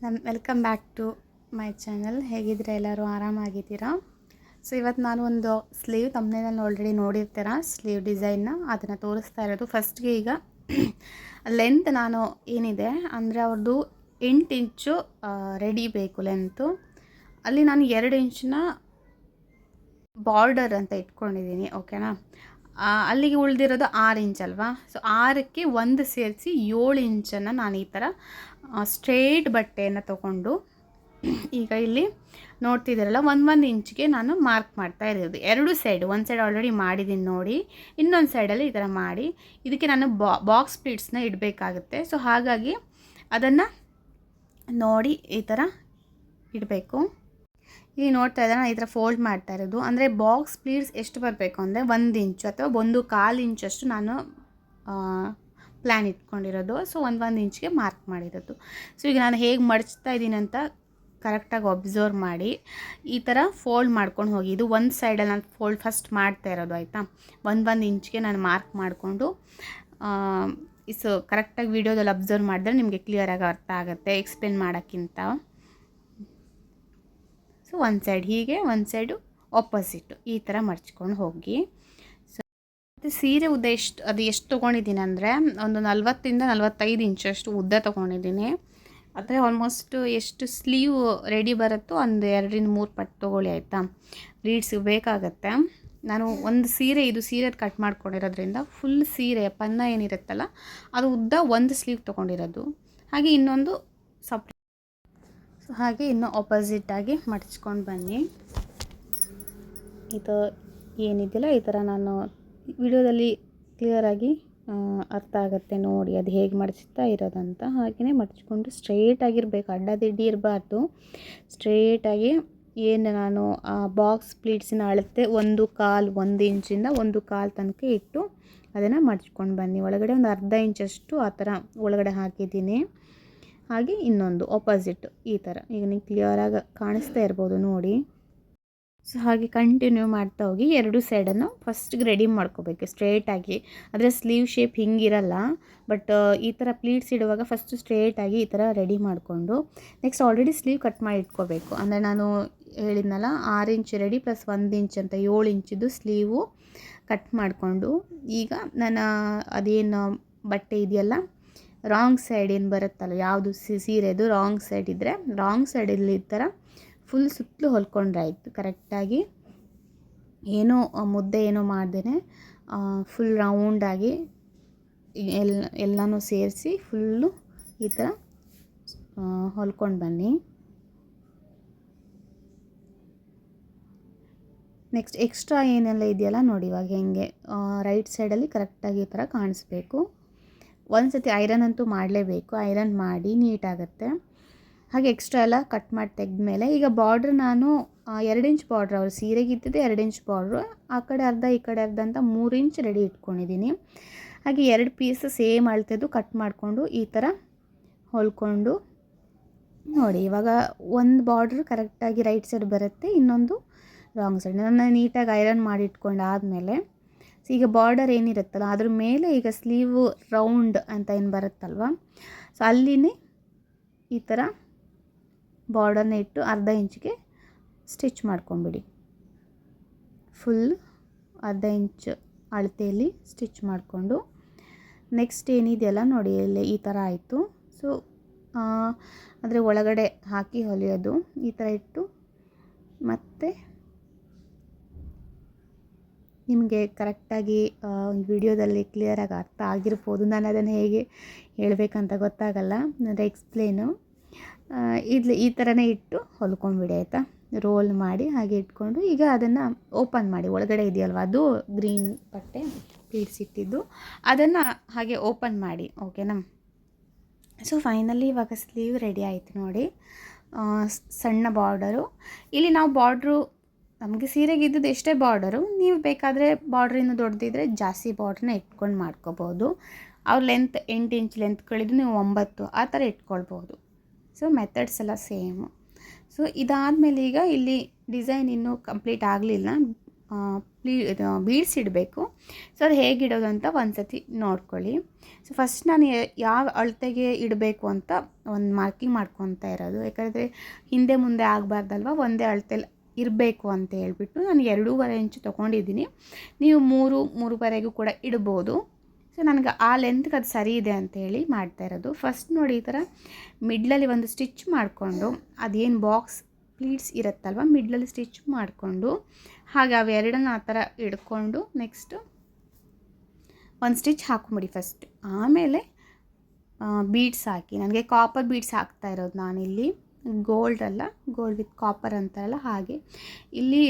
Welcome back to my channel. ಹೇಗಿದ್ರೆ ಎಲ್ಲರೂ ಆರಾಮಾಗಿದ್ದೀರಾ? ಸೊ ಇವತ್ತು ನಾನು ಒಂದು ಸ್ಲೀವ್ ತಮ್ಮನೇನಲ್ಲಿ ಆಲ್ರೆಡಿ ನೋಡಿರ್ತೀರ, ಸ್ಲೀವ್ ಡಿಸೈನ್ನ ಅದನ್ನು ತೋರಿಸ್ತಾ ಇರೋದು. ಫಸ್ಟ್ಗೆ ಈಗ ಲೆಂತ್ ನಾನು ಏನಿದೆ ಅಂದರೆ ಅವ್ರದ್ದು 8 ಇಂಚು ರೆಡಿ ಬೇಕು ಲೆಂತು. ಅಲ್ಲಿ ನಾನು 2 ಇಂಚನ್ನ ಬಾರ್ಡರ್ ಅಂತ ಇಟ್ಕೊಂಡಿದ್ದೀನಿ, ಓಕೆನಾ. ಅಲ್ಲಿಗೆ ಉಳಿದಿರೋದು 6 ಇಂಚ್ ಅಲ್ವಾ. ಸೊ 6ಕ್ಕೆ 1 ಸೇರಿಸಿ 7 ಇಂಚನ್ನು ನಾನು ಈ ಥರ ಸ್ಟ್ರೇಟ್ ಬಟ್ಟೆಯನ್ನು ತೊಗೊಂಡು ಈಗ ಇಲ್ಲಿ ನೋಡ್ತಿದ್ದೀರಲ್ಲ, 1 ಇಂಚ್ಗೆ ನಾನು ಮಾರ್ಕ್ ಮಾಡ್ತಾ ಇರೋದು. 2 ಸೈಡ್, ಒಂದು ಸೈಡ್ ಆಲ್ರೆಡಿ ಮಾಡಿದ್ದೀನಿ ನೋಡಿ, ಇನ್ನೊಂದು ಸೈಡಲ್ಲಿ ಈ ಥರ ಮಾಡಿ ಇದಕ್ಕೆ ನಾನು ಬಾಕ್ಸ್ ಪ್ಲೀಟ್ಸ್ನ ಇಡಬೇಕಾಗುತ್ತೆ. ಸೊ ಹಾಗಾಗಿ ಅದನ್ನು ನೋಡಿ ಈ ಥರ ಇಡಬೇಕು. ಇಲ್ಲಿ ನೋಡ್ತಾ ಇದ್ದಾರೆ ನಾನು ಈ ಥರ ಫೋಲ್ಡ್ ಮಾಡ್ತಾ ಇರೋದು. ಅಂದರೆ ಬಾಕ್ಸ್ ಪ್ಲೀಟ್ಸ್ ಎಷ್ಟು ಬರಬೇಕು ಅಂದರೆ 1 ಇಂಚು ಅಥವಾ 1.25 ಇಂಚಷ್ಟು ನಾನು ಪ್ಲ್ಯಾನ್ ಇಟ್ಕೊಂಡಿರೋದು. ಸೊ 1 ಇಂಚ್ಗೆ ಮಾರ್ಕ್ ಮಾಡಿರೋದು. ಸೊ ಈಗ ನಾನು ಹೇಗೆ ಮಡಚ್ತಾ ಇದ್ದೀನಿ ಅಂತ ಕರೆಕ್ಟಾಗಿ ಅಬ್ಸರ್ವ್ ಮಾಡಿ ಈ ಥರ ಫೋಲ್ಡ್ ಮಾಡ್ಕೊಂಡು ಹೋಗಿ. ಇದು ಒಂದು ಸೈಡಲ್ಲಿ ನಾನು ಫೋಲ್ಡ್ ಫಸ್ಟ್ ಮಾಡ್ತಾ ಇರೋದು, ಆಯಿತಾ. 1 ಇಂಚ್ಗೆ ನಾನು ಮಾರ್ಕ್ ಮಾಡಿಕೊಂಡು ಇಸ್ ಕರೆಕ್ಟಾಗಿ ವೀಡಿಯೋದಲ್ಲಿ ಅಬ್ಸರ್ವ್ ಮಾಡಿದ್ರೆ ನಿಮಗೆ ಕ್ಲಿಯರಾಗಿ ಅರ್ಥ ಆಗುತ್ತೆ ಎಕ್ಸ್ಪ್ಲೇನ್ ಮಾಡೋಕ್ಕಿಂತ. ಸೊ ಒಂದು ಸೈಡ್ ಹೀಗೆ, ಒಂದು ಸೈಡು ಆಪೋಸಿಟ್ಟು ಈ ಥರ ಮಡ್ಚ್ಕೊಂಡು ಹೋಗಿ. ಸೊ ಮತ್ತು ಸೀರೆ ಉದ್ದ ಎಷ್ಟು ತೊಗೊಂಡಿದ್ದೀನಿ ಅಂದರೆ ಒಂದು 40ಇಂದ 45 ಇಂಚಷ್ಟು ಉದ್ದ ತೊಗೊಂಡಿದ್ದೀನಿ. ಆದರೆ ಆಲ್ಮೋಸ್ಟ್ ಎಷ್ಟು ಸ್ಲೀವ್ ರೆಡಿ ಬರುತ್ತೋ ಒಂದು 2-3 ಪಟ್ಟು ತೊಗೊಳ್ಳಿ, ಆಯಿತಾ. ಪ್ಲೀಟ್ಸ್ ಬೇಕಾಗತ್ತೆ. ನಾನು ಒಂದು ಇದು ಸೀರೆದು ಕಟ್ ಮಾಡ್ಕೊಂಡಿರೋದ್ರಿಂದ ಫುಲ್ ಸೀರೆ ಪನ್ನ ಏನಿರುತ್ತಲ್ಲ ಅದು ಉದ್ದ ಒಂದು ಸ್ಲೀವ್ ತೊಗೊಂಡಿರೋದು. ಹಾಗೆ ಇನ್ನೊಂದು ಸಪ್ರೇಟ್, ಸೊ ಹಾಗೆ ಇನ್ನೂ ಆಪೋಸಿಟಾಗಿ ಮಡಚ್ಕೊಂಡು ಬನ್ನಿ. ಇದು ಏನಿದೆಯಲ್ಲ ಈ ಥರ ನಾನು ವಿಡಿಯೋದಲ್ಲಿ ಕ್ಲಿಯರಾಗಿ ಅರ್ಥ ಆಗುತ್ತೆ ನೋಡಿ ಅದು ಹೇಗೆ ಮಡಚ್ತಾ ಇರೋದಂತ. ಹಾಗೆಯೇ ಮಡಚ್ಕೊಂಡು ಸ್ಟ್ರೇಟಾಗಿರಬೇಕು, ಅಡ್ಡದಿಡ್ಡಿ ಇರಬಾರ್ದು. ಸ್ಟ್ರೇಟಾಗಿ ಏನು ನಾನು ಆ ಬಾಕ್ಸ್ ಪ್ಲೀಟ್ಸಿನ ಅಳತೆ 1 ಇಂಚಿಂದ 1 ತನಕ ಇಟ್ಟು ಅದನ್ನು ಮಡಚ್ಕೊಂಡು ಬನ್ನಿ. ಒಳಗಡೆ ಒಂದು ಅರ್ಧ ಇಂಚಷ್ಟು ಆ ಥರ ಒಳಗಡೆ ಹಾಕಿದ್ದೀನಿ. ಹಾಗೆ ಇನ್ನೊಂದು ಆಪೋಸಿಟ್ ಈ ಥರ ಈಗ ನೀವು ಕ್ಲಿಯರಾಗಿ ಕಾಣಿಸ್ತಾ ಇರ್ಬೋದು ನೋಡಿ. ಸೊ ಹಾಗೆ ಕಂಟಿನ್ಯೂ ಮಾಡ್ತಾ ಹೋಗಿ 2 ಸೈಡನ್ನು ಫಸ್ಟಿಗೆ ರೆಡಿ ಮಾಡ್ಕೋಬೇಕು ಸ್ಟ್ರೇಟಾಗಿ. ಆದರೆ ಸ್ಲೀವ್ ಶೇಪ್ ಹಿಂಗಿರಲ್ಲ, ಬಟ್ ಈ ಥರ ಪ್ಲೀಟ್ಸ್ ಇಡುವಾಗ ಫಸ್ಟು ಸ್ಟ್ರೇಟಾಗಿ ಈ ಥರ ರೆಡಿ ಮಾಡಿಕೊಂಡು ನೆಕ್ಸ್ಟ್ ಆಲ್ರೆಡಿ ಸ್ಲೀವ್ ಕಟ್ ಮಾಡಿ ಇಟ್ಕೋಬೇಕು. ಅಂದರೆ ನಾನು ಹೇಳಿದ್ನಲ್ಲ 6 ಇಂಚ್ ರೆಡಿ ಪ್ಲಸ್ 1 ಇಂಚ್ ಅಂತ 7 ಇಂಚಿದ್ದು ಸ್ಲೀವು ಕಟ್ ಮಾಡಿಕೊಂಡು ಈಗ ನಾನು ಅದೇನು ಬಟ್ಟೆ ಇದೆಯಲ್ಲ ರಾಂಗ್ ಸೈಡ್ ಏನು ಬರುತ್ತಲ್ಲ, ಯಾವುದು ಸೀರೆದು ರಾಂಗ್ ಸೈಡ್ ಇದ್ದರೆ ರಾಂಗ್ ಸೈಡಲ್ಲಿ ಈ ಥರ ಫುಲ್ ಸುತ್ತಲೂ ಹೊಲ್ಕೊಂಡ್ರೆ ಆಯಿತು. ಕರೆಕ್ಟಾಗಿ ಏನೋ ಮುದ್ದೆ ಏನೋ ಮಾಡ್ದೇ ಫುಲ್ ರೌಂಡಾಗಿ ಎಲ್ಲನೂ ಸೇರಿಸಿ ಫುಲ್ಲು ಈ ಥರ ಹೊಲ್ಕೊಂಡು ಬನ್ನಿ. ನೆಕ್ಸ್ಟ್ ಎಕ್ಸ್ಟ್ರಾ ಏನೆಲ್ಲ ಇದೆಯಲ್ಲ ನೋಡಿ, ಇವಾಗ ಹೆಂಗೆ ರೈಟ್ ಸೈಡಲ್ಲಿ ಕರೆಕ್ಟಾಗಿ ಈ ಥರ ಕಾಣಿಸ್ಬೇಕು. ಒಂದು ಸತಿ ಐರನ್ ಅಂತೂ ಮಾಡಲೇಬೇಕು, ಐರನ್ ಮಾಡಿ ನೀಟಾಗುತ್ತೆ. ಹಾಗೆ ಎಕ್ಸ್ಟ್ರಾ ಎಲ್ಲ ಕಟ್ ಮಾಡಿ ತೆಗೆದ್ಮೇಲೆ ಈಗ ಬಾರ್ಡ್ರ್ ನಾನು 2 ಇಂಚ್ ಬಾರ್ಡ್ರ್, ಅವ್ರು ಸೀರೆಗೆ ಇದ್ದಿದ್ದೆ 2 ಇಂಚ್ ಬಾರ್ಡ್ರು, ಆ ಕಡೆ ಅರ್ಧ ಈ ಕಡೆ ಅರ್ಧ ಅಂತ 3 ಇಂಚ್ ರೆಡಿ ಇಟ್ಕೊಂಡಿದ್ದೀನಿ. ಹಾಗೆ 2 ಪೀಸ್ ಸೇಮ್ ಅಳತೆದು ಕಟ್ ಮಾಡಿಕೊಂಡು ಈ ಥರ ಹೊಲ್ಕೊಂಡು ನೋಡಿ. ಇವಾಗ ಒಂದು ಬಾರ್ಡ್ರ್ ಕರೆಕ್ಟಾಗಿ ರೈಟ್ ಸೈಡ್ ಬರುತ್ತೆ, ಇನ್ನೊಂದು ರಾಂಗ್ ಸೈಡ್. ನಾನು ನೀಟಾಗಿ ಐರನ್ ಮಾಡಿ ಇಟ್ಕೊಂಡಾದಮೇಲೆ ಈಗ ಬಾರ್ಡರ್ ಏನಿರುತ್ತಲ್ಲ ಅದ್ರ ಮೇಲೆ ಈಗ ಸ್ಲೀವ್ ರೌಂಡ್ ಅಂತ ಏನು ಬರುತ್ತಲ್ವ, ಸೊ ಅಲ್ಲಿನೇ ಈ ಥರ ಬಾರ್ಡರ್ನ ಇಟ್ಟು ಅರ್ಧ ಇಂಚಿಗೆ ಸ್ಟಿಚ್ ಮಾಡ್ಕೊಂಬಿಡಿ. ಫುಲ್ ಅರ್ಧ ಇಂಚ್ ಅಳತೆಯಲ್ಲಿ ಸ್ಟಿಚ್ ಮಾಡಿಕೊಂಡು ನೆಕ್ಸ್ಟ್ ಏನಿದೆಯಲ್ಲ ನೋಡಿ ಇಲ್ಲಿ ಈ ಥರ ಆಯಿತು. ಸೊ ಅಂದರೆ ಒಳಗಡೆ ಹಾಕಿ ಹೊಲಿಯೋದು ಈ ಥರ ಇಟ್ಟು ಮತ್ತೆ ನಿಮಗೆ ಕರೆಕ್ಟಾಗಿ ವಿಡಿಯೋದಲ್ಲಿ ಕ್ಲಿಯರಾಗಿ ಅರ್ಥ ಆಗಿರ್ಬೋದು. ನಾನು ಅದನ್ನು ಹೇಗೆ ಹೇಳಬೇಕಂತ ಗೊತ್ತಾಗಲ್ಲ, ಅಂದರೆ ಎಕ್ಸ್ಪ್ಲೇನು ಈ ಥರನೇ ಇಟ್ಟು ಹೊಲ್ಕೊಂಡ್ಬಿಡಿ, ಆಯಿತಾ. ರೋಲ್ ಮಾಡಿ ಹಾಗೆ ಇಟ್ಕೊಂಡು ಈಗ ಅದನ್ನು ಓಪನ್ ಮಾಡಿ. ಒಳಗಡೆ ಇದೆಯಲ್ವ ಅದು ಗ್ರೀನ್ ಬಟ್ಟೆ ಪ್ಲೀಟ್ಸ್ ಇಟ್ಟಿದ್ದು, ಅದನ್ನು ಹಾಗೆ ಓಪನ್ ಮಾಡಿ, ಓಕೆನಾ. ಸೊ ಫೈನಲಿ ಇವಾಗ ಸ್ಲೀವ್ ರೆಡಿ ಆಯಿತು ನೋಡಿ. ಸಣ್ಣ ಬಾರ್ಡರು ಇಲ್ಲಿ ನಾವು ಬಾರ್ಡ್ರು ನಮಗೆ ಸೀರೆಗೆ ಇದ್ದದ್ದು ಎಷ್ಟೇ ಬಾರ್ಡರು, ನೀವು ಬೇಕಾದರೆ ಬಾರ್ಡ್ರಿನ ದೊಡ್ಡದಿದ್ದರೆ ಜಾಸ್ತಿ ಬಾರ್ಡ್ರನ್ನ ಇಟ್ಕೊಂಡು ಮಾಡ್ಕೋಬೋದು. ಅವ್ರ ಲೆಂತ್ 8 ಇಂಚ್ ಲೆಂತ್ ಕಳಿದು ನೀವು 9 ಆ ಥರ ಇಟ್ಕೊಳ್ಬೋದು. ಸೊ ಮೆಥಡ್ಸ್ ಎಲ್ಲ ಸೇಮು. ಸೊ ಇದಾದಮೇಲೆ ಈಗ ಇಲ್ಲಿ ಡಿಸೈನ್ ಇನ್ನೂ ಕಂಪ್ಲೀಟ್ ಆಗಲಿಲ್ಲ, ಬೀಡ್ಸ್ ಇಡಬೇಕು. ಸೊ ಅದು ಹೇಗೆ ಇಡೋದು ಅಂತ ಒಂದು ಸತಿ ನೋಡ್ಕೊಳ್ಳಿ. ಸೊ ಫಸ್ಟ್ ನಾನು ಯಾವ ಅಳತೆಗೆ ಇಡಬೇಕು ಅಂತ ಒಂದು ಮಾರ್ಕಿಂಗ್ ಮಾಡ್ಕೊತಾ ಇರೋದು, ಯಾಕಂದರೆ ಹಿಂದೆ ಮುಂದೆ ಆಗಬಾರ್ದಲ್ವ, ಒಂದೇ ಅಳತೆಲಿ ಇರಬೇಕು ಅಂತ ಹೇಳ್ಬಿಟ್ಟು ನಾನು 2.5 ಇಂಚು ತೊಗೊಂಡಿದ್ದೀನಿ. ನೀವು 3.5 ಕೂಡ ಇಡ್ಬೋದು. ಸೊ ನನಗೆ ಆ ಲೆಂತ್ಗೆ ಅದು ಸರಿ ಇದೆ ಅಂತೇಳಿ ಮಾಡ್ತಾ ಇರೋದು. ಫಸ್ಟ್ ನೋಡಿ, ಈ ಥರ ಮಿಡ್ಲಲ್ಲಿ ಒಂದು ಸ್ಟಿಚ್ ಮಾಡಿಕೊಂಡು, ಅದೇನು ಬಾಕ್ಸ್ ಪ್ಲೀಟ್ಸ್ ಇರುತ್ತಲ್ವ, ಮಿಡ್ಲಲ್ಲಿ ಸ್ಟಿಚ್ ಮಾಡಿಕೊಂಡು ಹಾಗೆ ಅವೆರಡನ್ನ ಆ ಥರ ಹಿಡ್ಕೊಂಡು ನೆಕ್ಸ್ಟು ಒಂದು ಸ್ಟಿಚ್ ಹಾಕೊಂಬಿಡಿ ಫಸ್ಟ್. ಆಮೇಲೆ ಬೀಡ್ಸ್ ಹಾಕಿ, ನನಗೆ ಕಾಪರ್ ಬೀಡ್ಸ್ ಹಾಕ್ತಾ ಇರೋದು ನಾನಿಲ್ಲಿ, ಗೋಲ್ಡ್ ಅಲ್ಲ, ಗೋಲ್ಡ್ ವಿತ್ ಕಾಪರ್ ಅಂತಾರಲ್ಲ ಹಾಗೆ. ಇಲ್ಲಿ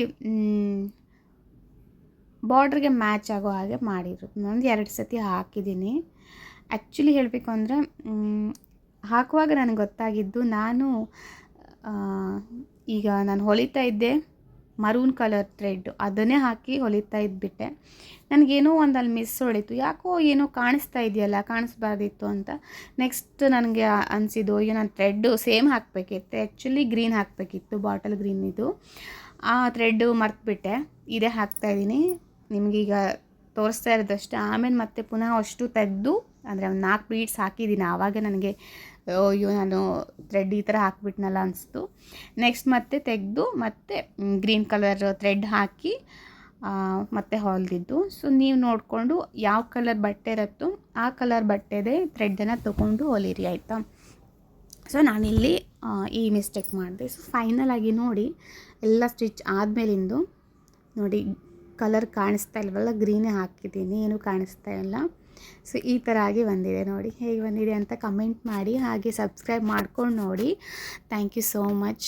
ಬಾರ್ಡ್ರಿಗೆ ಮ್ಯಾಚ್ ಆಗೋ ಹಾಗೆ ಮಾಡಿರೋದು. ನಾನು 2 ಸತಿ ಹಾಕಿದ್ದೀನಿ. ಆ್ಯಕ್ಚುಲಿ ಹೇಳಬೇಕು ಅಂದರೆ ಹಾಕುವಾಗ ನನಗೆ ಗೊತ್ತಾಗಿದ್ದು, ಈಗ ನಾನು ಹೊಲಿತಾ ಇದ್ದೆ ಮರೂನ್ ಕಲರ್ ಥ್ರೆಡ್, ಅದನ್ನೇ ಹಾಕಿ ಹೊಲಿತಾ ಇದ್ಬಿಟ್ಟೆ. ನನಗೇನೋ ಒಂದು ಅಲ್ಲಿ ಮಿಸ್ ಹೊಳಿತು, ಯಾಕೋ ಏನೋ ಕಾಣಿಸ್ತಾ ಇದೆಯಲ್ಲ, ಕಾಣಿಸ್ಬಾರ್ದಿತ್ತು ಅಂತ. ನೆಕ್ಸ್ಟ್ ನನಗೆ ಅನಿಸಿದ್ದು, ಅಯ್ಯೋ ನಾನು ಥ್ರೆಡ್ಡು ಸೇಮ್ ಹಾಕಬೇಕಿತ್ತು, ಆ್ಯಕ್ಚುಲಿ ಗ್ರೀನ್ ಹಾಕಬೇಕಿತ್ತು, ಬಾಟಲ್ ಗ್ರೀನ್ ಇದು. ಆ ಥ್ರೆಡ್ಡು ಮರ್ತುಬಿಟ್ಟೆ, ಇದೇ ಹಾಕ್ತಾಯಿದ್ದೀನಿ ನಿಮಗೀಗ ತೋರಿಸ್ತಾ ಇರೋದಷ್ಟೇ. ಆಮೇಲೆ ಮತ್ತೆ ಪುನಃ ಅಷ್ಟು ತೆಗೆದು, ಅಂದರೆ ಒಂದು 4 ಬೀಡ್ಸ್ ಹಾಕಿದ್ದೀನಿ. ಆವಾಗ ನನಗೆ ಅಯ್ಯೋ ನಾನು ಥ್ರೆಡ್ ಈ ಥರ ಹಾಕ್ಬಿಟ್ನಲ್ಲ ಅನಿಸ್ತು. ನೆಕ್ಸ್ಟ್ ಮತ್ತೆ ತೆಗೆದು ಮತ್ತೆ ಗ್ರೀನ್ ಕಲರ್ ಥ್ರೆಡ್ ಹಾಕಿ ಮತ್ತೆ ಹೊಲಿದಿದ್ದು. ಸೊ ನೀವು ನೋಡಿಕೊಂಡು ಯಾವ ಕಲರ್ ಬಟ್ಟೆ ಇರುತ್ತೋ ಆ ಕಲರ್ ಬಟ್ಟೆದೇ ಥ್ರೆಡ್ಡನ್ನು ತೊಗೊಂಡು ಹೊಲಿರಿ, ಆಯಿತಾ. ಸೊ ನಾನಿಲ್ಲಿ ಈ ಮಿಸ್ಟೇಕ್ ಮಾಡಿದೆ. ಸೊ ಫೈನಲಾಗಿ ನೋಡಿ, ಎಲ್ಲ ಸ್ಟಿಚ್ ಆದಮೇಲಿಂದು ನೋಡಿ ಕಲರ್ ಕಾಣಿಸ್ತಾ ಇಲ್ವಲ್ಲ, ಗ್ರೀನೇ ಹಾಕಿದ್ದೀನಿ, ಏನೂ ಕಾಣಿಸ್ತಾ ಇಲ್ಲ. ಸೊ ಈ ಥರ ಆಗಿ ಬಂದಿದೆ ನೋಡಿ. ಹೇಗೆ ಬಂದಿದೆ ಅಂತ ಕಮೆಂಟ್ ಮಾಡಿ, ಹಾಗೆ ಸಬ್ಸ್ಕ್ರೈಬ್ ಮಾಡ್ಕೊಂಡು ನೋಡಿ. Thank you so much.